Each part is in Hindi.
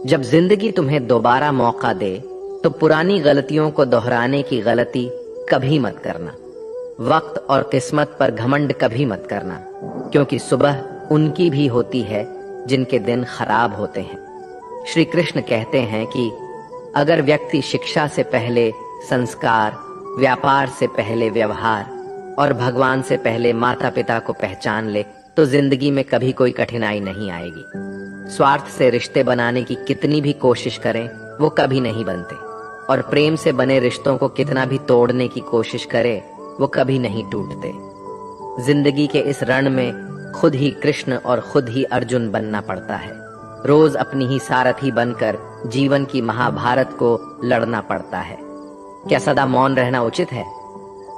जब जिंदगी तुम्हें दोबारा मौका दे तो पुरानी गलतियों को दोहराने की गलती कभी मत करना। वक्त और किस्मत पर घमंड कभी मत करना, क्योंकि सुबह उनकी भी होती है जिनके दिन खराब होते हैं। श्री कृष्ण कहते हैं कि अगर व्यक्ति शिक्षा से पहले संस्कार, व्यापार से पहले व्यवहार और भगवान से पहले माता पिता को पहचान ले तो जिंदगी में कभी कोई कठिनाई नहीं आएगी। स्वार्थ से रिश्ते बनाने की कितनी भी कोशिश करें वो कभी नहीं बनते, और प्रेम से बने रिश्तों को कितना भी तोड़ने की कोशिश करें वो कभी नहीं टूटते। जिंदगी के इस रण में खुद ही कृष्ण और खुद ही अर्जुन बनना पड़ता है। रोज अपनी ही सारथी बनकर जीवन की महाभारत को लड़ना पड़ता है। क्या सदा मौन रहना उचित है?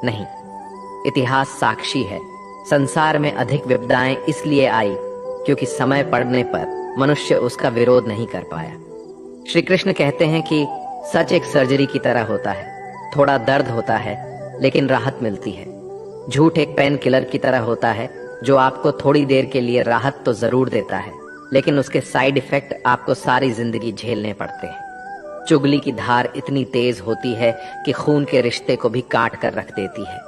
नहीं। इतिहास साक्षी है, संसार में अधिक विपदाएं इसलिए आई क्योंकि समय पड़ने पर मनुष्य उसका विरोध नहीं कर पाया। श्री कृष्ण कहते हैं कि सच एक सर्जरी की तरह होता है, थोड़ा दर्द होता है लेकिन राहत मिलती है। झूठ एक पेन किलर की तरह होता है जो आपको थोड़ी देर के लिए राहत तो जरूर देता है, लेकिन उसके साइड इफेक्ट आपको सारी जिंदगी झेलने पड़ते हैं। चुगली की धार इतनी तेज होती है कि खून के रिश्ते को भी काट कर रख देती है।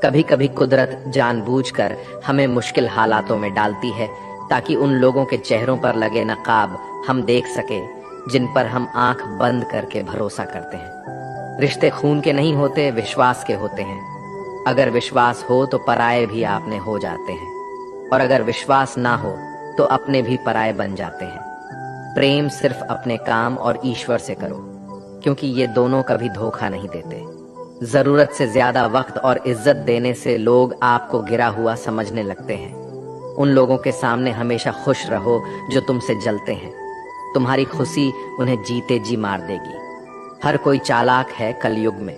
कभी कभी कुदरत जानबूझकर हमें मुश्किल हालातों में डालती है ताकि उन लोगों के चेहरों पर लगे नकाब हम देख सके जिन पर हम आंख बंद करके भरोसा करते हैं। रिश्ते खून के नहीं होते, विश्वास के होते हैं। अगर विश्वास हो तो पराये भी आपने हो जाते हैं, और अगर विश्वास ना हो तो अपने भी पराये बन जाते हैं। प्रेम सिर्फ अपने काम और ईश्वर से करो, क्योंकि ये दोनों कभी धोखा नहीं देते। जरूरत से ज्यादा वक्त और इज्जत देने से लोग आपको गिरा हुआ समझने लगते हैं। उन लोगों के सामने हमेशा खुश रहो जो तुमसे जलते हैं। तुम्हारी खुशी उन्हें जीते जी मार देगी। हर कोई चालाक है कलयुग में।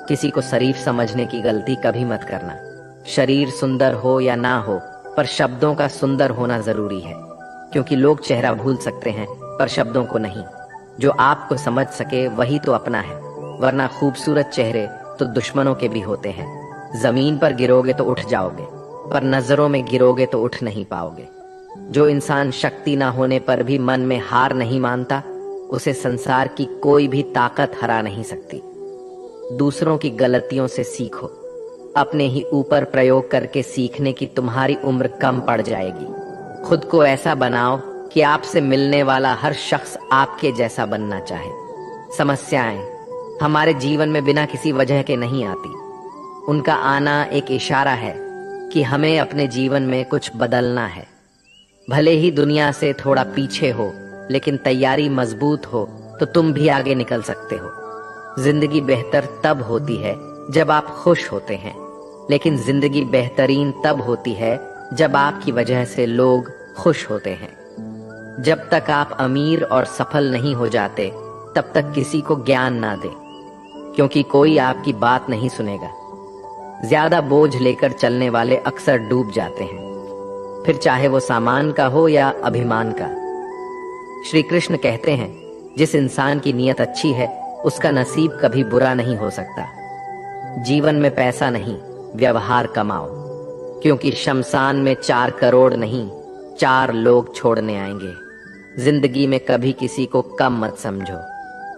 किसी को शरीफ समझने की गलती कभी मत करना। शरीर सुंदर हो या ना हो, पर शब्दों का सुंदर होना जरूरी है, क्योंकि लोग चेहरा भूल सकते हैं पर शब्दों को नहीं। जो आपको समझ सके वही तो अपना है, वरना खूबसूरत चेहरे तो दुश्मनों के भी होते हैं। जमीन पर गिरोगे तो उठ जाओगे, पर नजरों में गिरोगे तो उठ नहीं पाओगे। जो इंसान शक्ति ना होने पर भी मन में हार नहीं मानता, उसे संसार की कोई भी ताकत हरा नहीं सकती। दूसरों की गलतियों से सीखो, अपने ही ऊपर प्रयोग करके सीखने की तुम्हारी उम्र कम पड़ जाएगी। खुद को ऐसा बनाओ कि आपसे मिलने वाला हर शख्स आपके जैसा बनना चाहे। समस्याएं हमारे जीवन में बिना किसी वजह के नहीं आती। उनका आना एक इशारा है कि हमें अपने जीवन में कुछ बदलना है। भले ही दुनिया से थोड़ा पीछे हो, लेकिन तैयारी मजबूत हो तो तुम भी आगे निकल सकते हो। जिंदगी बेहतर तब होती है जब आप खुश होते हैं, लेकिन जिंदगी बेहतरीन तब होती है जब आपकी वजह से लोग खुश होते हैं। जब तक आप अमीर और सफल नहीं हो जाते तब तक किसी को ज्ञान ना दें, क्योंकि कोई आपकी बात नहीं सुनेगा। ज्यादा बोझ लेकर चलने वाले अक्सर डूब जाते हैं, फिर चाहे वो सामान का हो या अभिमान का। श्री कृष्ण कहते हैं, जिस इंसान की नीयत अच्छी है उसका नसीब कभी बुरा नहीं हो सकता। जीवन में पैसा नहीं, व्यवहार कमाओ, क्योंकि शमशान में 4 करोड़ नहीं 4 लोग छोड़ने आएंगे। जिंदगी में कभी किसी को कम मत समझो।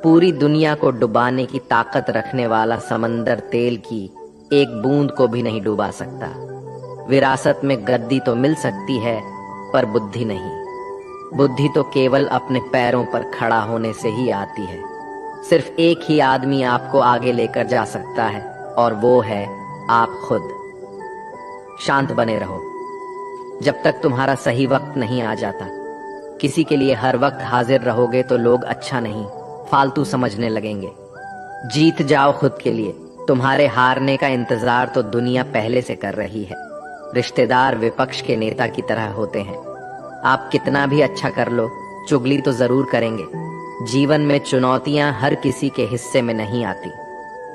पूरी दुनिया को डुबाने की ताकत रखने वाला समंदर तेल की एक बूंद को भी नहीं डुबा सकता। विरासत में गद्दी तो मिल सकती है, पर बुद्धि नहीं। बुद्धि तो केवल अपने पैरों पर खड़ा होने से ही आती है। सिर्फ एक ही आदमी आपको आगे लेकर जा सकता है, और वो है आप खुद। शांत बने रहो जब तक तुम्हारा सही वक्त नहीं आ जाता। किसी के लिए हर वक्त हाजिर रहोगे तो लोग अच्छा नहीं, फालतू समझने लगेंगे। जीत जाओ खुद के लिए। तुम्हारे हारने का इंतजार तो दुनिया पहले से कर रही है। रिश्तेदार विपक्ष के नेता की तरह होते हैं। आप कितना भी अच्छा कर लो, चुगली तो जरूर करेंगे। जीवन में चुनौतियां हर किसी के हिस्से में नहीं आती,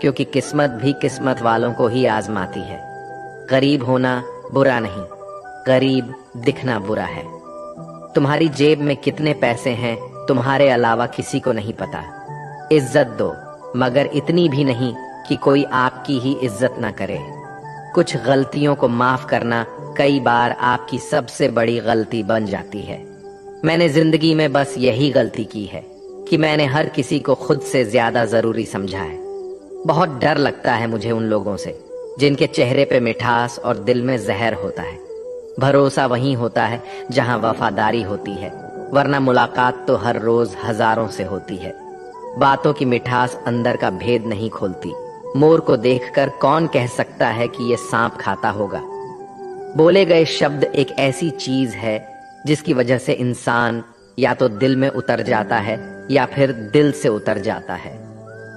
क्योंकि किस्मत भी किस्मत वालों को ही आजमाती है। गरीब होना बुरा नहीं, गरीब दिखना बुरा है। तुम्हारी जेब में कितने पैसे हैं तुम्हारे अलावा किसी को नहीं पता। इज्जत दो, मगर इतनी भी नहीं कि कोई आपकी ही इज्जत ना करे। कुछ गलतियों को माफ करना कई बार आपकी सबसे बड़ी गलती बन जाती है। मैंने जिंदगी में बस यही गलती की है कि मैंने हर किसी को खुद से ज्यादा जरूरी समझा है। बहुत डर लगता है मुझे उन लोगों से जिनके चेहरे पे मिठास और दिल में जहर होता है। भरोसा वहीं होता है जहां वफादारी होती है, वरना मुलाकात तो हर रोज हजारों से होती है। बातों की मिठास अंदर का भेद नहीं खोलती। मोर को देखकर कौन कह सकता है कि ये सांप खाता होगा। बोले गए शब्द एक ऐसी चीज है जिसकी वजह से इंसान या तो दिल में उतर जाता है या फिर दिल से उतर जाता है।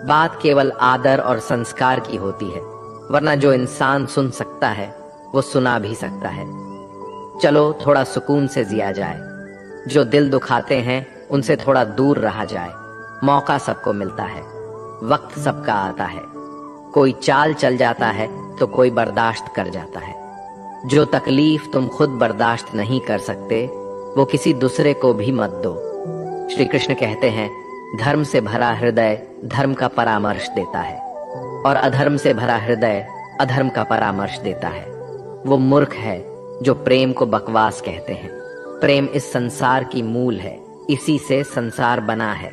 बात केवल आदर और संस्कार की होती है, वरना जो इंसान सुन सकता है वो सुना भी सकता है। चलो थोड़ा सुकून से जिया जाए, जो दिल दुखाते हैं उनसे थोड़ा दूर रहा जाए। मौका सबको मिलता है, वक्त सबका आता है। कोई चाल चल जाता है तो कोई बर्दाश्त कर जाता है। जो तकलीफ तुम खुद बर्दाश्त नहीं कर सकते वो किसी दूसरे को भी मत दो। श्री कृष्ण कहते हैं, धर्म से भरा हृदय धर्म का परामर्श देता है और अधर्म से भरा हृदय अधर्म का परामर्श देता है। वो मूर्ख है जो प्रेम को बकवास कहते हैं। प्रेम इस संसार की मूल है, इसी से संसार बना है।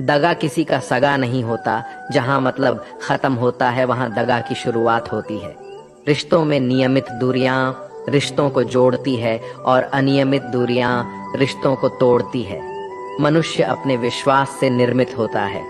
दगा किसी का सगा नहीं होता। जहां मतलब खत्म होता है वहां दगा की शुरुआत होती है। रिश्तों में नियमित दूरियां रिश्तों को जोड़ती है और अनियमित दूरियां रिश्तों को तोड़ती है। मनुष्य अपने विश्वास से निर्मित होता है।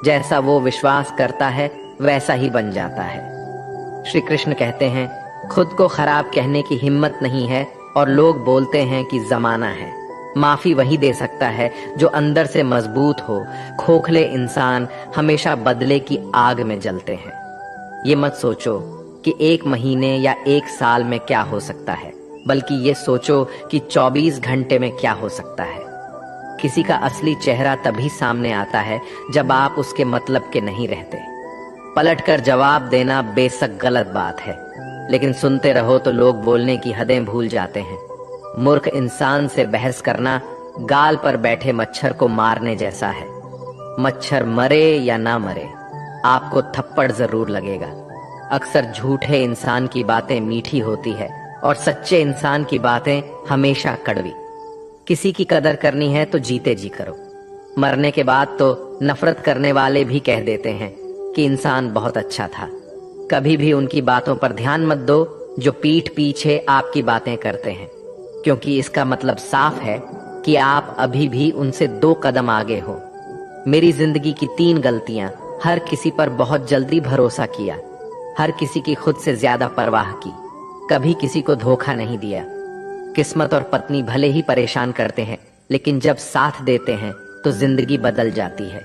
जैसा वो विश्वास करता है वैसा ही बन जाता है। श्री कृष्ण कहते हैं, खुद को खराब कहने की हिम्मत नहीं है और लोग बोलते हैं कि जमाना है। माफी वही दे सकता है जो अंदर से मजबूत हो। खोखले इंसान हमेशा बदले की आग में जलते हैं। ये मत सोचो कि 1 महीने या 1 साल में क्या हो सकता है, बल्कि ये सोचो कि 24 घंटे में क्या हो सकता है। किसी का असली चेहरा तभी सामने आता है जब आप उसके मतलब के नहीं रहते। पलटकर जवाब देना बेशक गलत बात है, लेकिन सुनते रहो तो लोग बोलने की हदें भूल जाते हैं। मूर्ख इंसान से बहस करना गाल पर बैठे मच्छर को मारने जैसा है। मच्छर मरे या ना मरे, आपको थप्पड़ जरूर लगेगा। अक्सर झूठे इंसान की बातें मीठी होती है और सच्चे इंसान की बातें हमेशा कड़वी। किसी की कदर करनी है तो जीते जी करो। मरने के बाद तो नफरत करने वाले भी कह देते हैं कि इंसान बहुत अच्छा था। कभी भी उनकी बातों पर ध्यान मत दो जो पीठ पीछे आपकी बातें करते हैं, क्योंकि इसका मतलब साफ है कि आप अभी भी उनसे 2 कदम आगे हो। मेरी जिंदगी की 3 गलतियां: हर किसी पर बहुत जल्दी भरोसा किया, हर किसी की खुद से ज्यादा परवाह की, कभी किसी को धोखा नहीं दिया। किस्मत और पत्नी भले ही परेशान करते हैं, लेकिन जब साथ देते हैं तो जिंदगी बदल जाती है।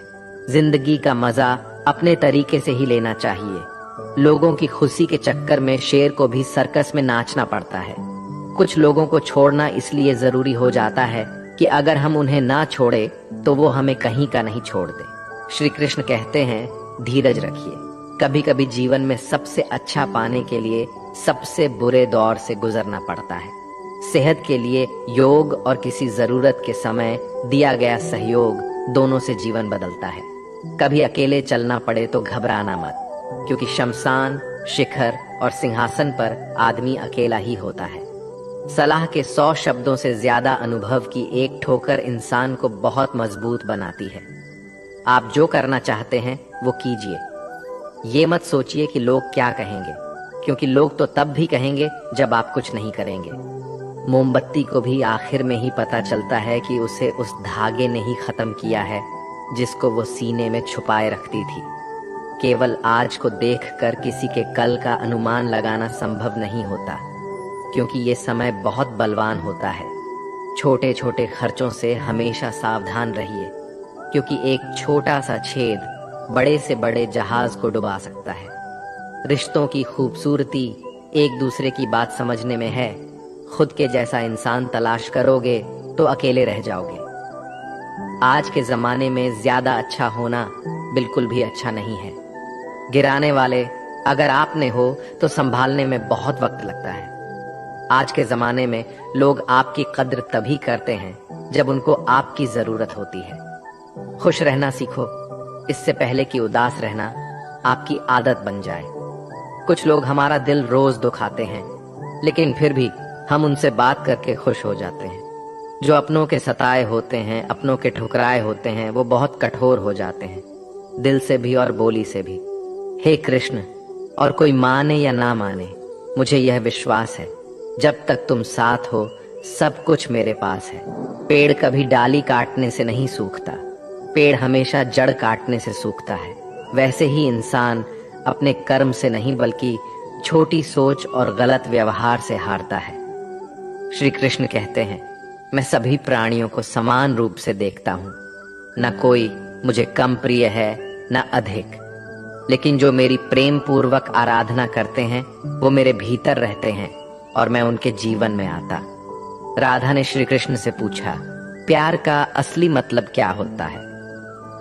जिंदगी का मजा अपने तरीके से ही लेना चाहिए। लोगों की खुशी के चक्कर में शेर को भी सर्कस में नाचना पड़ता है। कुछ लोगों को छोड़ना इसलिए जरूरी हो जाता है कि अगर हम उन्हें ना छोड़े तो वो हमें कहीं का नहीं छोड़ दे। श्री कृष्ण कहते हैं, धीरज रखिए। कभी कभी जीवन में सबसे अच्छा पाने के लिए सबसे बुरे दौर से गुजरना पड़ता है। सेहत के लिए योग और किसी जरूरत के समय दिया गया सहयोग, दोनों से जीवन बदलता है। कभी अकेले चलना पड़े तो घबराना मत, क्योंकि शमशान, शिखर और सिंहासन पर आदमी अकेला ही होता है। सलाह के 100 शब्दों से ज्यादा अनुभव की एक ठोकर इंसान को बहुत मजबूत बनाती है। आप जो करना चाहते हैं वो कीजिए। ये मत सोचिए कि लोग क्या कहेंगे, क्योंकि लोग तो तब भी कहेंगे जब आप कुछ नहीं करेंगे। मोमबत्ती को भी आखिर में ही पता चलता है कि उसे उस धागे ने ही खत्म किया है जिसको वो सीने में छुपाए रखती थी। केवल आज को देखकर किसी के कल का अनुमान लगाना संभव नहीं होता, क्योंकि ये समय बहुत बलवान होता है। छोटे छोटे खर्चों से हमेशा सावधान रहिए, क्योंकि एक छोटा सा छेद बड़े से बड़े जहाज को डुबा सकता है। रिश्तों की खूबसूरती एक दूसरे की बात समझने में है। खुद के जैसा इंसान तलाश करोगे तो अकेले रह जाओगे। आज के जमाने में ज्यादा अच्छा होना बिल्कुल भी अच्छा नहीं है। गिराने वाले अगर आपने हो तो संभालने में बहुत वक्त लगता है। आज के जमाने में लोग आपकी कद्र तभी करते हैं जब उनको आपकी जरूरत होती है। खुश रहना सीखो, इससे पहले कि उदास रहना आपकी आदत बन जाए। कुछ लोग हमारा दिल रोज दुखाते हैं, लेकिन फिर भी हम उनसे बात करके खुश हो जाते हैं। जो अपनों के सताए होते हैं, अपनों के ठुकराए होते हैं, वो बहुत कठोर हो जाते हैं, दिल से भी और बोली से भी। हे कृष्ण, और कोई माने या ना माने, मुझे यह विश्वास है, जब तक तुम साथ हो सब कुछ मेरे पास है। पेड़ कभी डाली काटने से नहीं सूखता, पेड़ हमेशा जड़ काटने से सूखता है। वैसे ही इंसान अपने कर्म से नहीं बल्कि छोटी सोच और गलत व्यवहार से हारता है। श्री कृष्ण कहते हैं, मैं सभी प्राणियों को समान रूप से देखता हूँ, न कोई मुझे कम प्रिय है न अधिक, लेकिन जो मेरी प्रेम पूर्वक आराधना करते हैं वो मेरे भीतर रहते हैं और मैं उनके जीवन में आता। राधा ने श्री कृष्ण से पूछा, प्यार का असली मतलब क्या होता है?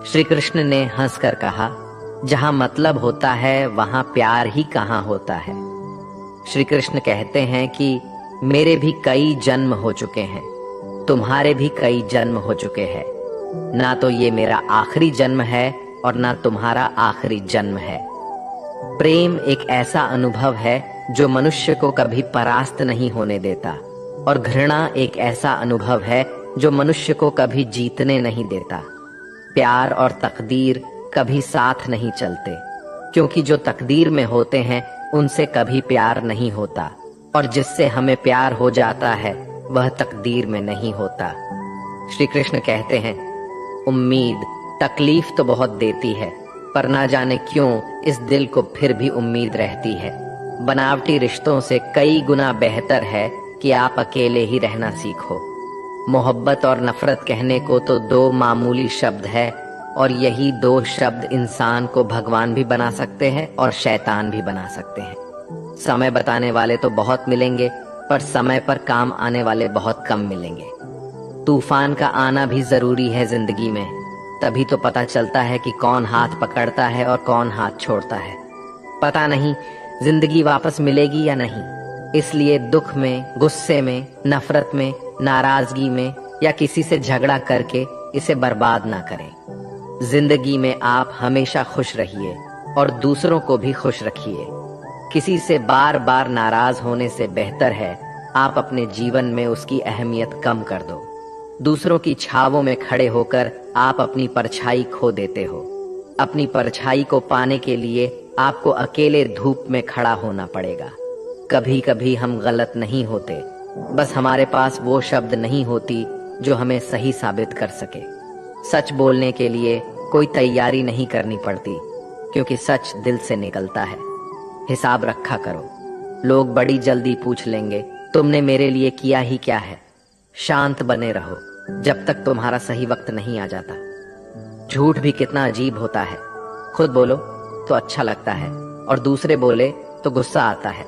श्री कृष्ण ने हंसकर कहा, जहां मतलब होता है वहां प्यार ही कहां होता है। श्री कृष्ण कहते हैं कि मेरे भी कई जन्म हो चुके हैं, तुम्हारे भी कई जन्म हो चुके हैं, ना तो ये मेरा आखिरी जन्म है और ना तुम्हारा आखिरी जन्म है। प्रेम एक ऐसा अनुभव है जो मनुष्य को कभी परास्त नहीं होने देता, और घृणा एक ऐसा अनुभव है जो मनुष्य को कभी जीतने नहीं देता। प्यार और तकदीर कभी साथ नहीं चलते, क्योंकि जो तकदीर में होते हैं उनसे कभी प्यार नहीं होता, और जिससे हमें प्यार हो जाता है वह तकदीर में नहीं होता। श्री कृष्ण कहते हैं, उम्मीद तकलीफ तो बहुत देती है, पर ना जाने क्यों इस दिल को फिर भी उम्मीद रहती है। बनावटी रिश्तों से कई गुना बेहतर है कि आप अकेले ही रहना सीखो। मोहब्बत और नफरत कहने को तो दो मामूली शब्द है, और यही दो शब्द इंसान को भगवान भी बना सकते हैं और शैतान भी बना सकते हैं। समय बताने वाले तो बहुत मिलेंगे, पर समय पर काम आने वाले बहुत कम मिलेंगे। तूफान का आना भी जरूरी है जिंदगी में, तभी तो पता चलता है कि कौन हाथ पकड़ता है और कौन हाथ छोड़ता है। पता नहीं जिंदगी वापस मिलेगी या नहीं, इसलिए दुख में, गुस्से में, नफरत में, नाराजगी में या किसी से झगड़ा करके इसे बर्बाद ना करें। जिंदगी में आप हमेशा खुश रहिए और दूसरों को भी खुश रखिए। किसी से बार बार नाराज होने से बेहतर है आप अपने जीवन में उसकी अहमियत कम कर दो। दूसरों की छावों में खड़े होकर आप अपनी परछाई खो देते हो। अपनी परछाई को पाने के लिए आपको अकेले धूप में खड़ा होना पड़ेगा। कभी कभी हम गलत नहीं होते, बस हमारे पास वो शब्द नहीं होती जो हमें सही साबित कर सके। सच बोलने के लिए कोई तैयारी नहीं करनी पड़ती, क्योंकि सच दिल से निकलता है। हिसाब रखा करो, लोग बड़ी जल्दी पूछ लेंगे तुमने मेरे लिए किया ही क्या है। शांत बने रहो जब तक तुम्हारा सही वक्त नहीं आ जाता। झूठ भी कितना अजीब होता है, खुद बोलो तो अच्छा लगता है और दूसरे बोले तो गुस्सा आता है।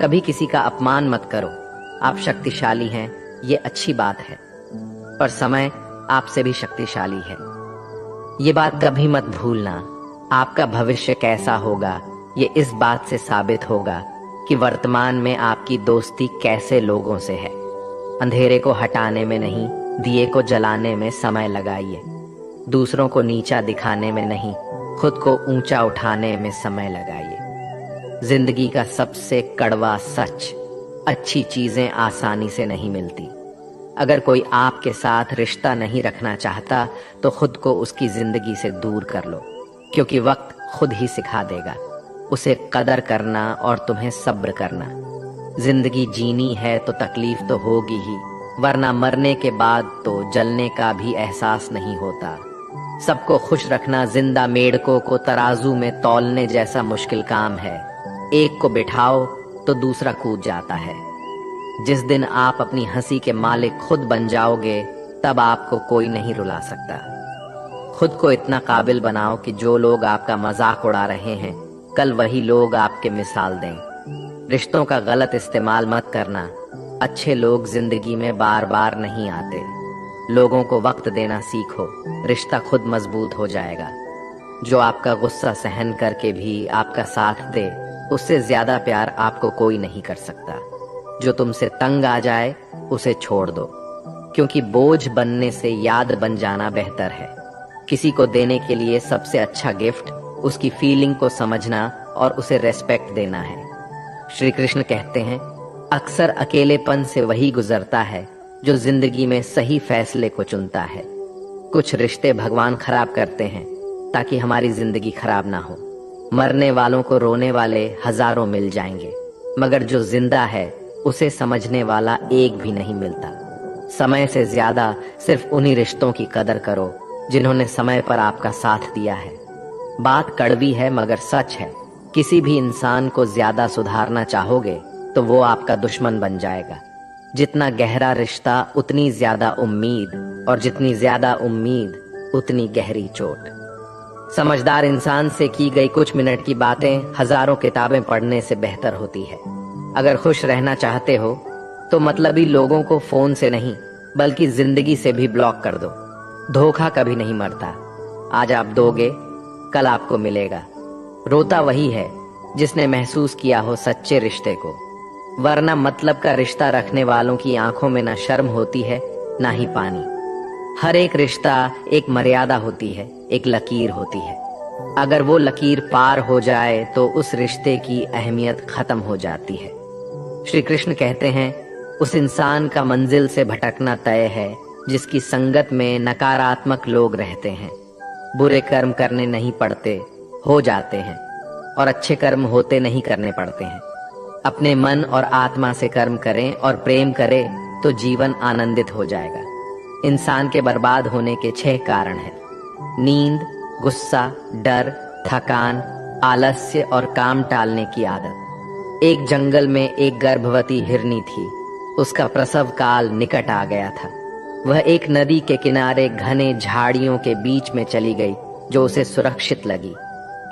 कभी किसी का अपमान मत करो, आप शक्तिशाली हैं ये अच्छी बात है, पर समय आपसे भी शक्तिशाली है। ये बात कभी मत भूलना, आपका भविष्य कैसा होगा ये इस बात से साबित होगा कि वर्तमान में आपकी दोस्ती कैसे लोगों से है। अंधेरे को हटाने में नहीं, दिए को जलाने में समय लगाइए। दूसरों को नीचा दिखाने में नहीं, खुद को ऊंचा उठाने में समय लगाइए। जिंदगी का सबसे कड़वा सच, अच्छी चीजें आसानी से नहीं मिलती। अगर कोई आपके साथ रिश्ता नहीं रखना चाहता तो खुद को उसकी जिंदगी से दूर कर लो, क्योंकि वक्त खुद ही सिखा देगा उसे कदर करना और तुम्हें सब्र करना। जिंदगी जीनी है तो तकलीफ तो होगी ही, वरना मरने के बाद तो जलने का भी एहसास नहीं होता। सबको खुश रखना जिंदा मेढकों को तराजू में तौलने जैसा मुश्किल काम है। एक को बिठाओ तो दूसरा कूद जाता है। जिस दिन आप अपनी हंसी के मालिक खुद बन जाओगे तब आपको कोई नहीं रुला सकता। खुद को इतना काबिल बनाओ कि जो लोग आपका मजाक उड़ा रहे हैं कल वही लोग आपके मिसाल दें। रिश्तों का गलत इस्तेमाल मत करना, अच्छे लोग जिंदगी में बार बार नहीं आते। लोगों को वक्त देना सीखो, रिश्ता खुद मजबूत हो जाएगा। जो आपका गुस्सा सहन करके भी आपका साथ दे, उससे ज्यादा प्यार आपको कोई नहीं कर सकता। जो तुमसे तंग आ जाए उसे छोड़ दो, क्योंकि बोझ बनने से याद बन जाना बेहतर है। किसी को देने के लिए सबसे अच्छा गिफ्ट उसकी फीलिंग को समझना और उसे रेस्पेक्ट देना है। श्री कृष्ण कहते हैं, अक्सर अकेलेपन से वही गुजरता है जो जिंदगी में सही फैसले को चुनता है। कुछ रिश्ते भगवान खराब करते हैं ताकि हमारी जिंदगी खराब ना हो। मरने वालों को रोने वाले हजारों मिल जाएंगे, मगर जो जिंदा है उसे समझने वाला एक भी नहीं मिलता। समय से ज्यादा सिर्फ उन्हीं रिश्तों की कदर करो जिन्होंने समय पर आपका साथ दिया है। बात कड़वी है मगर सच है, किसी भी इंसान को ज्यादा सुधारना चाहोगे तो वो आपका दुश्मन बन जाएगा। जितना गहरा रिश्ता उतनी ज्यादा उम्मीद, और जितनी ज्यादा उम्मीद उतनी गहरी चोट। समझदार इंसान से की गई कुछ मिनट की बातें हजारों किताबें पढ़ने से बेहतर होती है। अगर खुश रहना चाहते हो तो मतलबी लोगों को फोन से नहीं बल्कि जिंदगी से भी ब्लॉक कर दो। धोखा कभी नहीं मरता, आज आप दोगे कल आपको मिलेगा। रोता वही है जिसने महसूस किया हो सच्चे रिश्ते को, वरना मतलब का रिश्ता रखने वालों की आंखों में ना शर्म होती है ना ही पानी। हर एक रिश्ता एक मर्यादा होती है, एक लकीर होती है। अगर वो लकीर पार हो जाए तो उस रिश्ते की अहमियत खत्म हो जाती है। श्री कृष्ण कहते हैं, उस इंसान का मंजिल से भटकना तय है जिसकी संगत में नकारात्मक लोग रहते हैं। बुरे कर्म करने नहीं पड़ते, हो जाते हैं, और अच्छे कर्म होते नहीं करने पड़ते हैं। अपने मन और आत्मा से कर्म करें और प्रेम करें तो जीवन आनंदित हो जाएगा। इंसान के बर्बाद होने के 6 कारण हैं: नींद, गुस्सा, डर, थकान, आलस्य और काम टालने की आदत। एक जंगल में एक गर्भवती हिरनी थी। उसका प्रसव काल निकट आ गया था। वह एक नदी के किनारे घने झाड़ियों के बीच में चली गई जो उसे सुरक्षित लगी।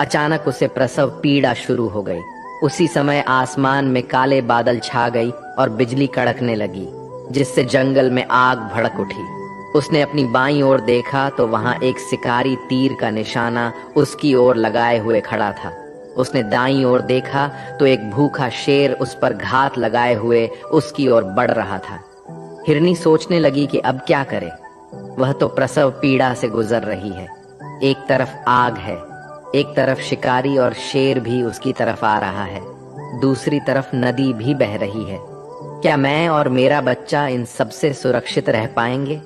अचानक उसे प्रसव पीड़ा शुरू हो गई। उसी समय आसमान में काले बादल छा गई और बिजली कड़कने लगी, जिससे जंगल में आग भड़क उठी। उसने अपनी बाईं ओर देखा तो वहां एक शिकारी तीर का निशाना उसकी ओर लगाए हुए खड़ा था। उसने दाईं ओर देखा तो एक भूखा शेर उस पर घात लगाए हुए उसकी ओर बढ़ रहा था। हिरनी सोचने लगी कि अब क्या करे। वह तो प्रसव पीड़ा से गुजर रही है। एक तरफ आग है, एक तरफ शिकारी और शेर भी उसकी तरफ आ रहा है, दूसरी तरफ नदी भी बह रही है। क्या मैं और मेरा बच्चा इन सबसे सुरक्षित रह पाएंगे?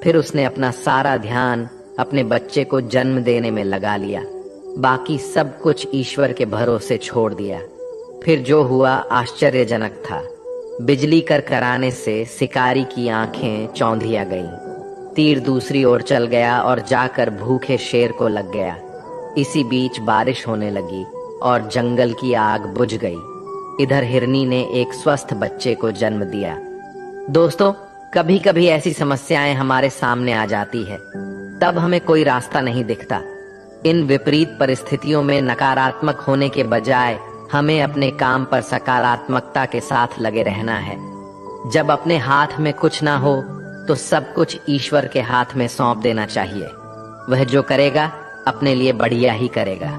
फिर उसने अपना सारा ध्यान अपने बच्चे को जन्म देने में लगा लिया। बाकी सब कुछ ईश्वर के भरोसे छोड़ दिया। फिर जो हुआ आश्चर्यजनक था। बिजली करकराने से शिकारी की आंखें चौंधिया गईं। तीर दूसरी ओर चल गया और जाकर भूखे शेर को लग गया। इसी बीच बारिश होने लगी और जंगल की आग बुझ गई। इधर हिरनी ने एक स्वस्थ बच्चे को जन्म दिया। दोस्तों, कभी कभी ऐसी समस्याएं हमारे सामने आ जाती है, तब हमें कोई रास्ता नहीं दिखता। इन विपरीत परिस्थितियों में नकारात्मक होने के बजाय हमें अपने काम पर सकारात्मकता के साथ लगे रहना है। जब अपने हाथ में कुछ ना हो तो सब कुछ ईश्वर के हाथ में सौंप देना चाहिए। वह जो करेगा अपने लिए बढ़िया ही करेगा।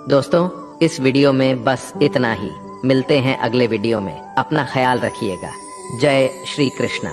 दोस्तों, इस वीडियो में बस इतना ही। मिलते हैं अगले वीडियो में। अपना ख्याल रखिएगा। जय श्री कृष्णा।